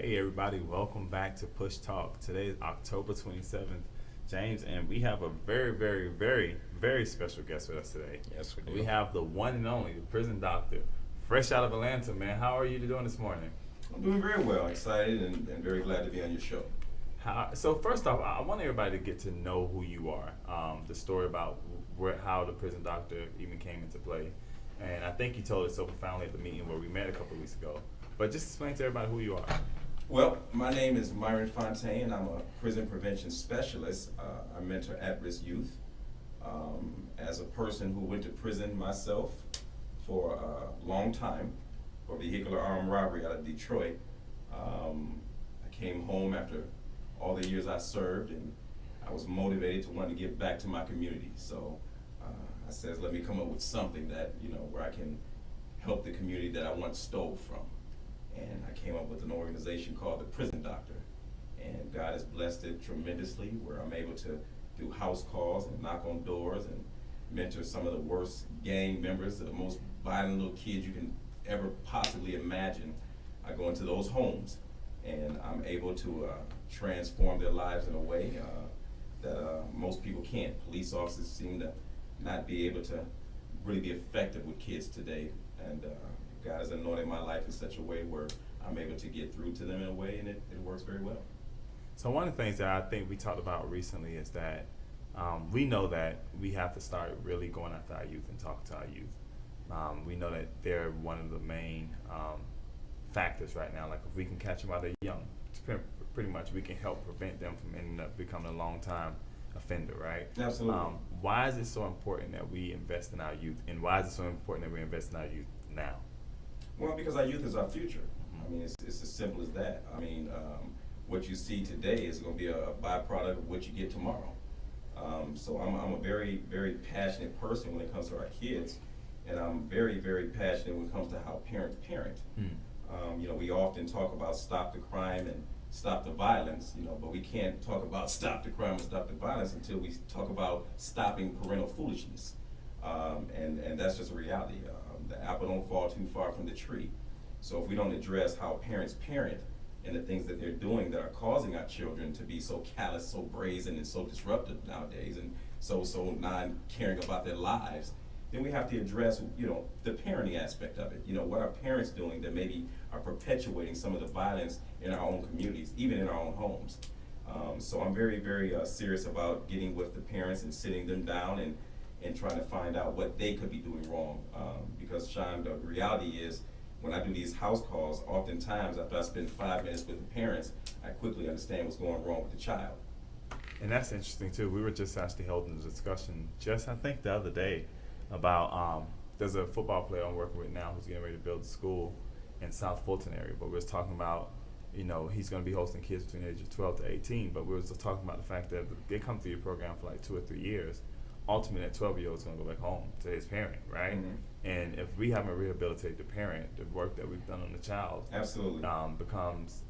Hey everybody, welcome back to Push Talk. Today is October 27th, James, and we have a very special guest with us today. Yes, we do. We have the one and only, the Prison Doctor, fresh out of Atlanta, man. How are you doing this morning? I'm doing very well, excited, and very glad to be on your show. So first off, I want everybody to get to know who you are, the story about how the Prison Doctor even came into play. And I think you told it so profoundly at the meeting where we met a couple of weeks ago. But just explain to everybody who you are. Well, my name is Myron Fountaine. I'm a prison prevention specialist. I mentor at-risk youth. As a person who went to prison myself for a long time for vehicular armed robbery out of Detroit, I came home after all the years I served, and I was motivated to want to give back to my community. So I says, let me come up with something that, where I can help the community that I once stole from. And I came up with an organization called the Prison Doctor. And God has blessed it tremendously, where I'm able to do house calls and knock on doors and mentor some of the worst gang members, the most violent little kids you can ever possibly imagine. I go into those homes and I'm able to transform their lives in a way that most people can't. Police officers seem to not be able to really be effective with kids today. And God has anointed my life in such a way where I'm able to get through to them in a way, and it works very well. So one of the things that I think we talked about recently is that we know that we have to start really going after our youth and talking to our youth. We know that they're one of the main factors right now. Like if we can catch them while they're young, pretty much we can help prevent them from ending up becoming a long-time offender, right? Absolutely. Why is it so important that we invest in our youth, and why is it so important that we invest in our youth now? Well, because our youth is our future. I mean, it's as simple as that. I mean, what you see today is going to be a byproduct of what you get tomorrow. So I'm a very passionate person when it comes to our kids, and I'm very passionate when it comes to how parents parent. We often talk about stop the crime and stop the violence, but we can't talk about stop the crime and stop the violence until we talk about stopping parental foolishness. And that's just a reality. The apple don't fall too far from the tree. So if we don't address how parents parent and the things that they're doing that are causing our children to be so callous, so brazen, and so disruptive nowadays, and so non-caring about their lives, then we have to address, the parenting aspect of it. What are parents doing that maybe are perpetuating some of the violence in our own communities, even in our own homes. So I'm very serious about getting with the parents and sitting them down and trying to find out what they could be doing wrong. Because Sean, the reality is, when I do these house calls, oftentimes after I spend 5 minutes with the parents, I quickly understand what's going wrong with the child. And that's interesting too. We were just actually holding a discussion I think the other day about there's a football player I'm working with now who's getting ready to build a school in South Fulton area, but we was talking about, he's going to be hosting kids between the age of 12 to 18, but we was just talking about the fact that they come through your program for like 2 or 3 years. Ultimately, that 12-year-old is going to go back home to his parent, right? Mm-hmm. And if we haven't rehabilitated the parent, the work that we've done on the child absolutely becomes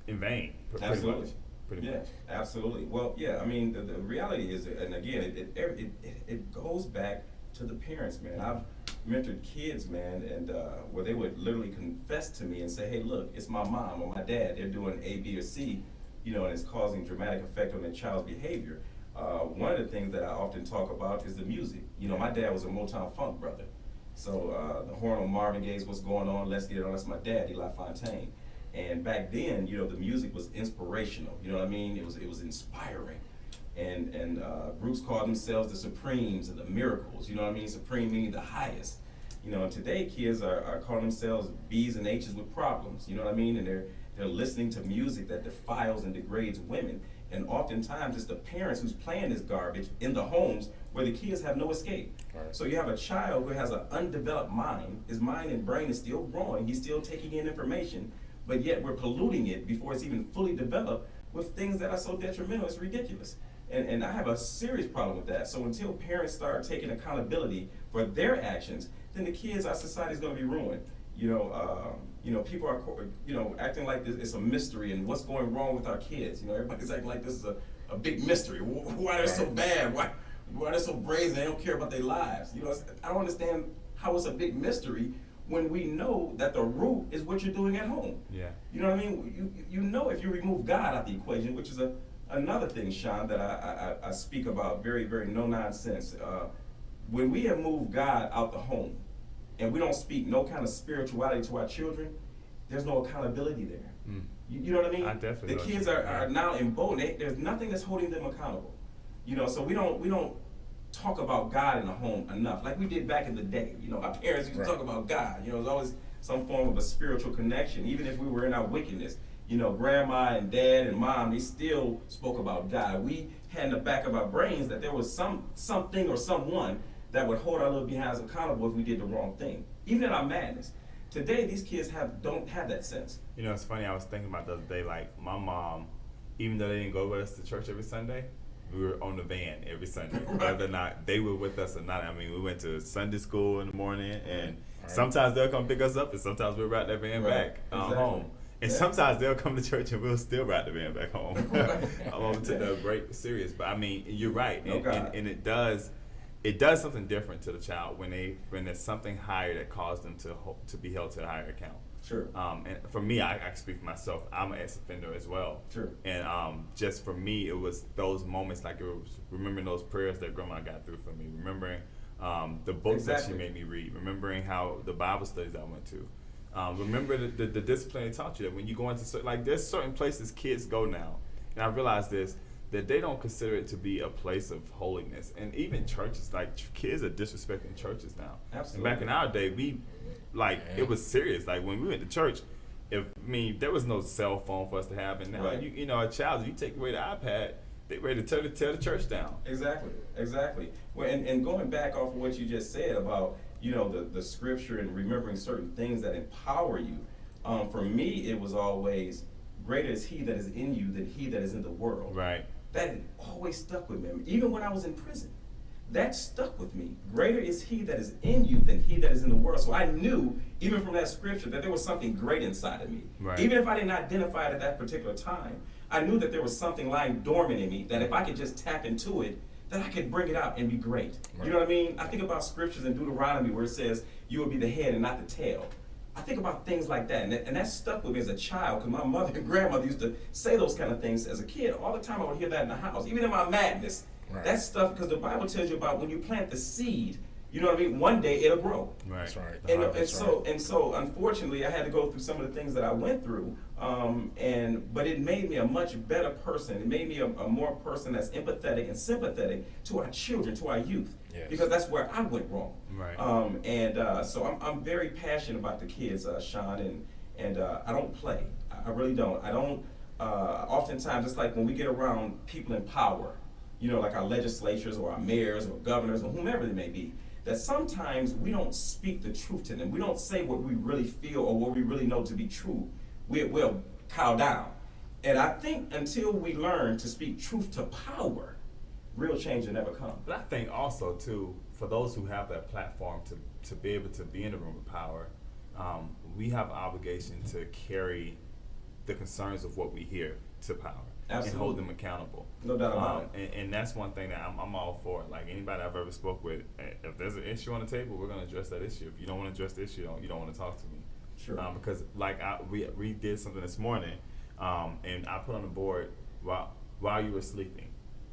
in vain. Absolutely. Pretty much. Absolutely. Well, yeah, I mean, the reality is, and again, it goes back to the parents, man. I've mentored kids, man, and where they would literally confess to me and say, hey, look, it's my mom or my dad. They're doing A, B, or C, and it's causing dramatic effect on their child's behavior. One of the things that I often talk about is the music. My dad was a Motown funk brother. So the horn on Marvin Gaye's What's Going On, Let's Get It On, that's my dad, Eli Fontaine. And back then, the music was inspirational. You know what I mean? It was inspiring. And groups called themselves the Supremes and the Miracles. You know what I mean? Supreme meaning the highest. And today kids are calling themselves B's and H's with problems. You know what I mean? And they're listening to music that defiles and degrades women. And oftentimes it's the parents who's playing this garbage in the homes where the kids have no escape. Right. So you have a child who has an undeveloped mind. His mind and brain is still growing. He's still taking in information, but yet we're polluting it before it's even fully developed with things that are so detrimental. It's ridiculous. And I have a serious problem with that. So until parents start taking accountability for their actions, then the kids, our society is going to be ruined. People are, acting like this it's a mystery and what's going wrong with our kids. Everybody's acting like this is a big mystery. Why they're so bad? Why they're so brazen? They don't care about their lives. I don't understand how it's a big mystery when we know that the root is what you're doing at home. Yeah. You know what I mean? You know if you remove God out the equation, which is another thing, Sean, that I speak about, very, very no nonsense. When we have moved God out the home and we don't speak no kind of spirituality to our children, there's no accountability there. Mm. You know what I mean? I definitely The know kids what you are mean. now emboldened. There's nothing that's holding them accountable. You know, so we don't talk about God in the home enough, like we did back in the day. You know, our parents used to talk about God. You know, there's always some form of a spiritual connection, even if we were in our wickedness. You know, grandma and dad and mom, they still spoke about God. We had in the back of our brains that there was something or someone that would hold our little behinds accountable if we did the wrong thing, even in our madness. Today, these kids don't have that sense. You know, it's funny, I was thinking about the other day, like my mom, even though they didn't go with us to church every Sunday, we were on the van every Sunday, whether or not they were with us or not. I mean, we went to Sunday school in the morning, and sometimes they'll come pick us up, and sometimes we'll ride that van back home. And sometimes they'll come to church and we'll still ride the van back home. I'm over to the break serious, but I mean, you're right, and it does something different to the child when there's something higher that caused them to be held to a higher account. Sure. And for me, I can speak for myself. I'm an ex-offender as well. Sure. And just for me, it was those moments, like it was remembering those prayers that Grandma got through for me, remembering the books that she made me read, remembering how the Bible studies I went to. Remember the discipline they taught you, that when you go into there's certain places kids go now, and I realized this, that they don't consider it to be a place of holiness. And even churches, like kids are disrespecting churches now. Absolutely. And back in our day, it was serious. Like when we went to church, there was no cell phone for us to have, and now you know, a child, you take away the iPad, they ready to tear the church down. Exactly. Well, and going back off of what you just said about, you know, the scripture and remembering certain things that empower you. For me, it was always, greater is he that is in you than he that is in the world. Right. That always stuck with me. Even when I was in prison, that stuck with me. Greater is he that is in you than he that is in the world. So I knew, even from that scripture, that there was something great inside of me. Right. Even if I didn't identify it at that particular time, I knew that there was something lying dormant in me, that if I could just tap into it, that I could bring it out and be great. Right. You know what I mean? I think about scriptures in Deuteronomy where it says, you will be the head and not the tail. I think about things like that, and that stuck with me as a child, because my mother and grandmother used to say those kind of things as a kid. All the time I would hear that in the house, even in my madness. Right. That stuff, because the Bible tells you about when you plant the seed, you know what I mean? One day it'll grow. Right. That's right. And so unfortunately I had to go through some of the things that I went through, but it made me a much better person. It made me a more person that's empathetic and sympathetic to our children, to our youth. Yes. Because that's where I went wrong. Right. So I'm very passionate about the kids, Sean, and I don't play. I really don't. I don't. Oftentimes, it's like when we get around people in power, you know, like our legislatures or our mayors or governors or whomever they may be, that sometimes we don't speak the truth to them. We don't say what we really feel or what we really know to be true. We'll cow down. And I think until we learn to speak truth to power, real change will never come. But I think also, too, for those who have that platform to be able to be in the room of power, we have an obligation to carry the concerns of what we hear to power. Absolutely. And hold them accountable. No doubt about it. And that's one thing that I'm all for. Like anybody I've ever spoke with, if there's an issue on the table, we're going to address that issue. If you don't want to address the issue, you don't want to talk to me. Sure. Because we did something this morning, and I put on the board while you were sleeping.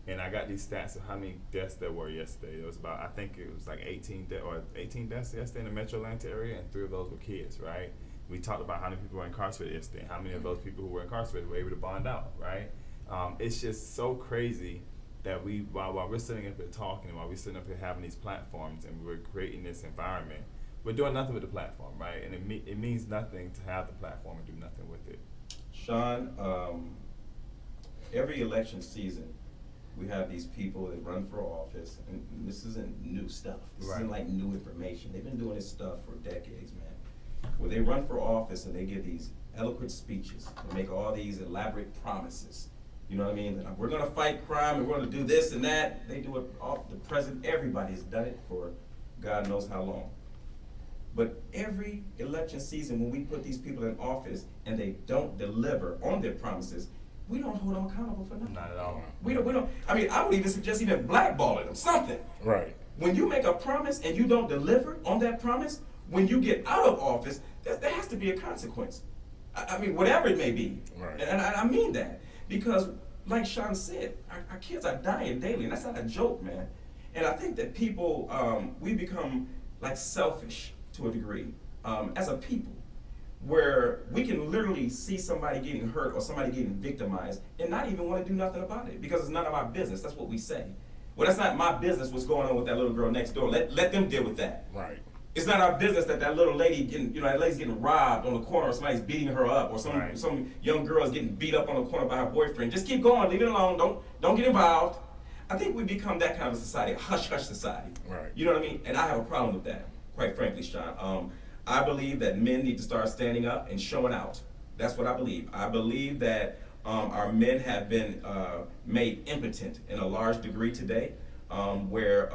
And I got these stats of how many deaths there were yesterday. It was about, I think it was like 18 deaths yesterday in the Metro Atlanta area, and 3 of those were kids, right? We talked about how many people were incarcerated yesterday, and how many of those people who were incarcerated were able to bond out, right? It's just so crazy that while we're sitting up here talking, and while we're sitting up here having these platforms, and we're creating this environment, we're doing nothing with the platform, right? And it means nothing to have the platform and do nothing with it. Sean, every election season, we have these people that run for office, and this isn't new stuff. This isn't like new information. They've been doing this stuff for decades, man. Where they run for office and they give these eloquent speeches and make all these elaborate promises. You know what I mean? That we're going to fight crime and we're going to do this and that. They do it all. The president, everybody's done it for God knows how long. But every election season, when we put these people in office and they don't deliver on their promises, we don't hold them accountable for nothing. Not at all. We don't. I mean, I would even suggest even blackballing them, something. Right. When you make a promise and you don't deliver on that promise, when you get out of office, there has to be a consequence. I mean, whatever it may be. Right. And I mean that. Because, like Sean said, our kids are dying daily, and that's not a joke, man. And I think that people, we become like selfish to a degree as a people, where we can literally see somebody getting hurt or somebody getting victimized and not even want to do nothing about it because it's none of our business. That's what we say. Well, that's not my business what's going on with that little girl next door. Let them deal with that. Right. It's not our business that little lady getting, that lady's getting robbed on the corner or somebody's beating her up or some young girl is getting beat up on the corner by her boyfriend. Just keep going, leave it alone, don't get involved. I think we become that kind of a society, a hush-hush society. Right. You know what I mean? And I have a problem with that, quite frankly, Sean. I believe that men need to start standing up and showing out. That's what I believe. I believe that our men have been made impotent in a large degree today, where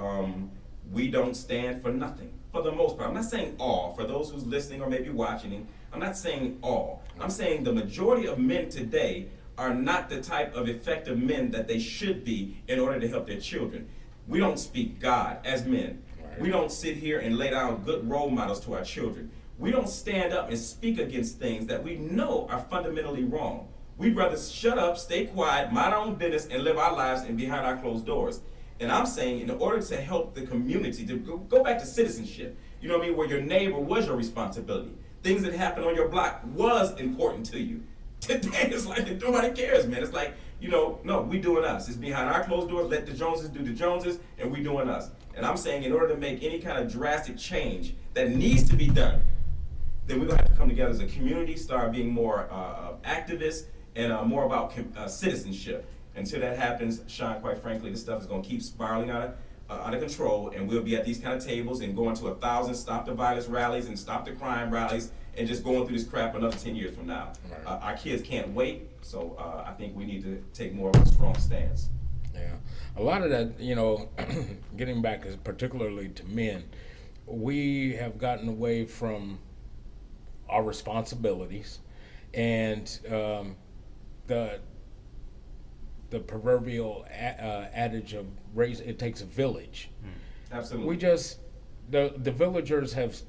we don't stand for nothing, for the most part. I'm not saying all, for those who's listening or maybe watching, I'm not saying all. I'm saying the majority of men today are not the type of effective men that they should be in order to help their children. We don't speak God as men. Right. We don't sit here and lay down good role models to our children. We don't stand up and speak against things that we know are fundamentally wrong. We'd rather shut up, stay quiet, mind our own business, and live our lives and behind our closed doors. And I'm saying, in order to help the community, to go back to citizenship, you know what I mean, where your neighbor was your responsibility. Things that happened on your block was important to you. Today, it's like nobody cares, man. It's like, no, we doing us. It's behind our closed doors. Let the Joneses do the Joneses, and we doing us. And I'm saying, in order to make any kind of drastic change that needs to be done, then we're going to have to come together as a community, start being more activists, and more about citizenship. Until that happens, Sean, quite frankly, this stuff is going to keep spiraling out of control, and we'll be at these kind of tables and going to 1,000 Stop the Violence rallies and Stop the Crime rallies and just going through this crap another 10 years from now. Right. Our kids can't wait, so I think we need to take more of a strong stance. Yeah. A lot of that, getting back particularly to men, we have gotten away from our responsibilities and the proverbial adage of raise, it takes a village. Absolutely. We just, the villagers have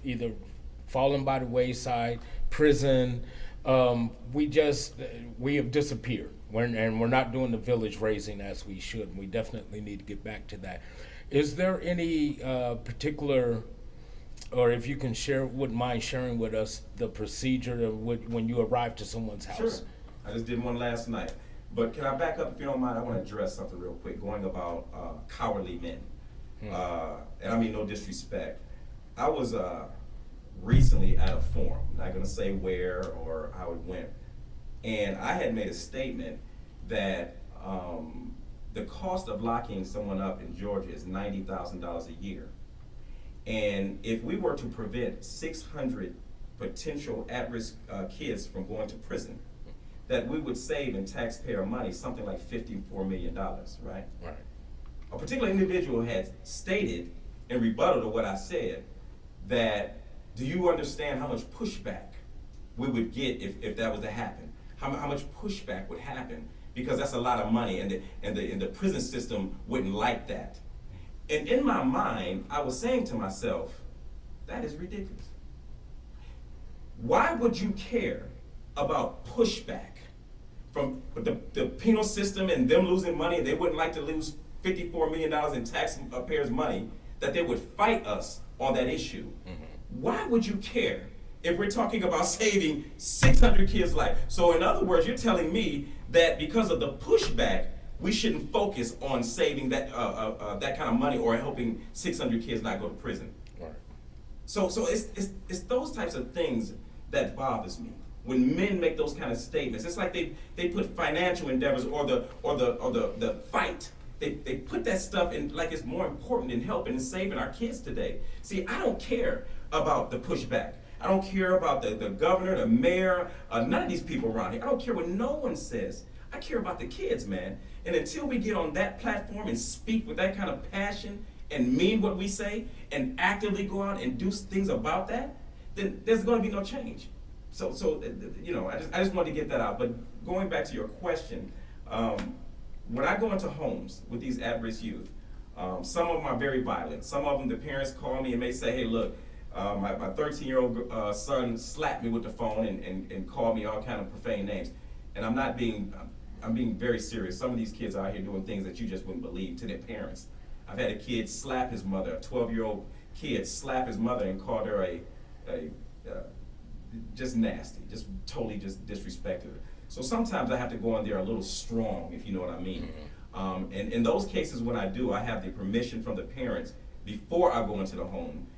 either fallen by the wayside, prison, we have disappeared. And we're not doing the village raising as we should. And we definitely need to get back to that. Is there any particular, or if you can wouldn't mind sharing with us the procedure of when you arrive to someone's house? Sure. I just did one last night. But can I back up, if you don't mind? I want to address something real quick, going about cowardly men. And I mean no disrespect. I was recently at a forum, I'm not going to say where or how it went, and I had made a statement that the cost of locking someone up in Georgia is $90,000 a year. And if we were to prevent 600 potential at-risk kids from going to prison, that we would save in taxpayer money something like $54 million, right? Right. A particular individual had stated in rebuttal to what I said that, do you understand how much pushback we would get if that was to happen? How much pushback would happen? Because that's a lot of money, and the prison system wouldn't like that. And in my mind, I was saying to myself, that is ridiculous. Why would you care about pushback from the penal system and them losing money? They wouldn't like to lose $54 million in taxpayers' money, that they would fight us on that issue. Mm-hmm. Why would you care if we're talking about saving 600 kids' lives? So in other words, you're telling me that because of the pushback, we shouldn't focus on saving that kind of money or helping 600 kids not go to prison. Right. So it's those types of things that bothers me. When men make those kind of statements, it's like they put financial endeavors or the fight. They put that stuff in like it's more important than helping and saving our kids today. See, I don't care about the pushback. I don't care about the governor, the mayor, none of these people around here. I don't care what no one says. I care about the kids, man. And until we get on that platform and speak with that kind of passion and mean what we say and actively go out and do things about that, then there's going to be no change. So I just wanted to get that out. But going back to your question, when I go into homes with these at-risk youth, some of them are very violent. Some of them, the parents call me and may say, hey, look, My 13-year-old son slapped me with the phone and called me all kind of profane names. And I'm being very serious. Some of these kids out here doing things that you just wouldn't believe to their parents. I've had a kid slap his mother, a 12-year-old kid slap his mother and called her just nasty, just totally just disrespected her. So sometimes I have to go in there a little strong, if you know what I mean. And in those cases when I do, I have the permission from the parents before I go into the home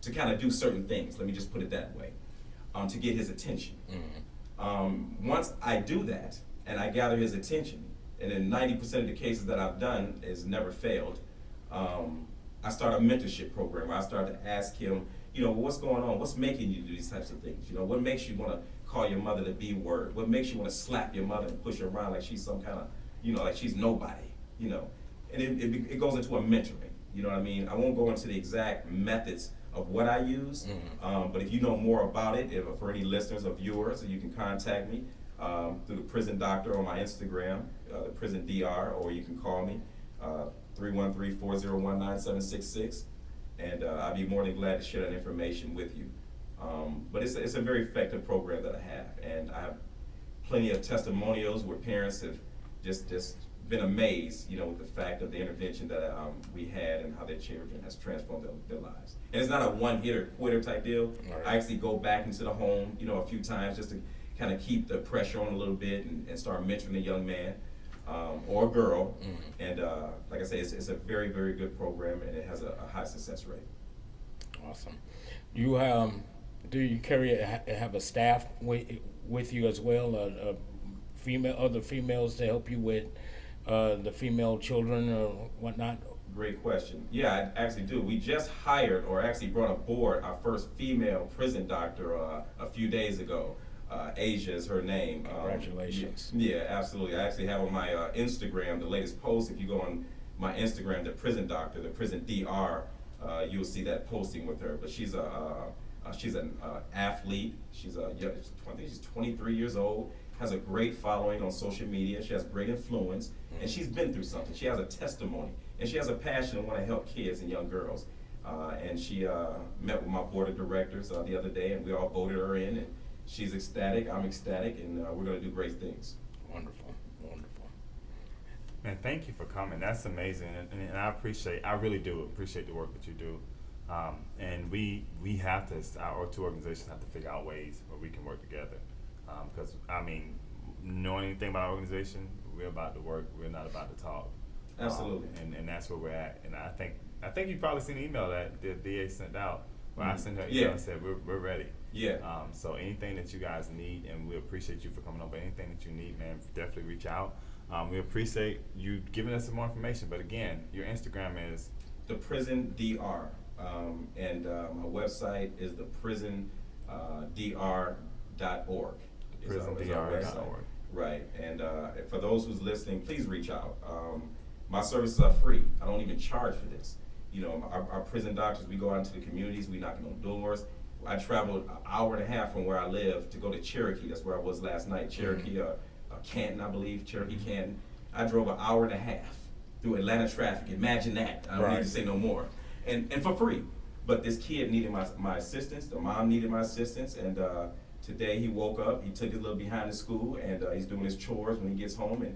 to kind of do certain things, let me just put it that way, to get his attention. Once I do that and I gather his attention, and in 90% of the cases that I've done is never failed, I start a mentorship program where I start to ask him, you know, what's going on? What's making you do these types of things? You know, what makes you want to call your mother the B word? What makes you want to slap your mother and push her around like she's some kind of, you know, like she's nobody, you know? And it goes into a mentoring, you know what I mean? I won't go into the exact methods of what I use, but if you know more about it, for any listeners or viewers, you can contact me through the Prison Doctor on my Instagram, the Prison DR, or you can call me 313-401-9766, and I'd be more than glad to share that information with you. But it's a very effective program that I have, and I have plenty of testimonials where parents have just been amazed, you know, with the fact of the intervention that we had and how their children has transformed their lives. And it's not a one-hitter quitter type deal. Right. I actually go back into the home, you know, a few times just to kind of keep the pressure on a little bit and start mentoring a young man or a girl. And like I say, it's a very, very good program, and it has a high success rate. Awesome. You do you have a staff with you as well? Other females to help you with the female children or whatnot? Great question. Yeah, I actually do. We just hired, or actually brought aboard, our first female prison doctor a few days ago. Asia is her name. Congratulations. Yeah, absolutely. I actually have on my Instagram the latest post. If you go on my Instagram, the Prison Doctor, the Prison DR, you'll see that posting with her. But she's an athlete. I think she's 23 years old. Has a great following on social media. She has great influence, and she's been through something. She has a testimony, and she has a passion and want to help kids and young girls. And she met with my board of directors the other day, and we all voted her in. And she's ecstatic. I'm ecstatic, and we're going to do great things. Wonderful, wonderful. Man, thank you for coming. That's amazing, and I really do appreciate the work that you do. And we have to, our two organizations have to figure out ways where we can work together. Because, I mean, knowing anything about our organization, we're about to work, we're not about to talk. Absolutely. And that's where we're at. And I think you've probably seen the email that the DA sent out, where I sent her email and said, we're ready. Yeah. So anything that you guys need, and we appreciate you for coming over, anything that you need, man, definitely reach out. We appreciate you giving us some more information. But again, your Instagram is? The Prison DR. And my website is the prisondr.org. prisondr.org. Right, and for those who's listening, please reach out. My services are free. I don't even charge for this. You know, our prison doctors, we go out into the communities, we knocking on doors. I traveled an hour and a half from where I live to go to Cherokee. That's where I was last night. Cherokee, Canton, I believe, Cherokee, Canton. I drove an hour and a half through Atlanta traffic. Imagine that. I don't need to say no more. And for free. But this kid needed my assistance. The mom needed my assistance, and today he woke up, he took his little behind the school, and he's doing his chores when he gets home,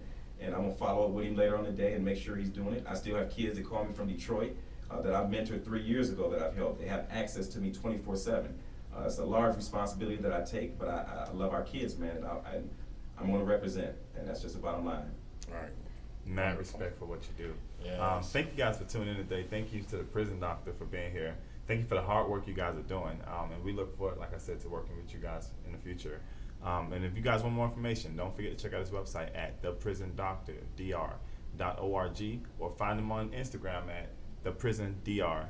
and I'm gonna follow up with him later on the day and make sure he's doing it. I still have kids that call me from Detroit that I mentored 3 years ago that I've helped. They have access to me 24/7. It's a large responsibility that I take, but I love our kids, man, and I'm gonna represent, and that's just the bottom line. All right. Mad respect for what you do. Yes. Thank you guys for tuning in today. Thank you to the Prison Doctor for being here. Thank you for the hard work you guys are doing. And we look forward, like I said, to working with you guys in the future. And if you guys want more information, don't forget to check out his website at theprisondoctordr.org or find him on Instagram at theprisondr.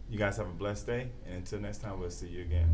You guys have a blessed day, and until next time, we'll see you again.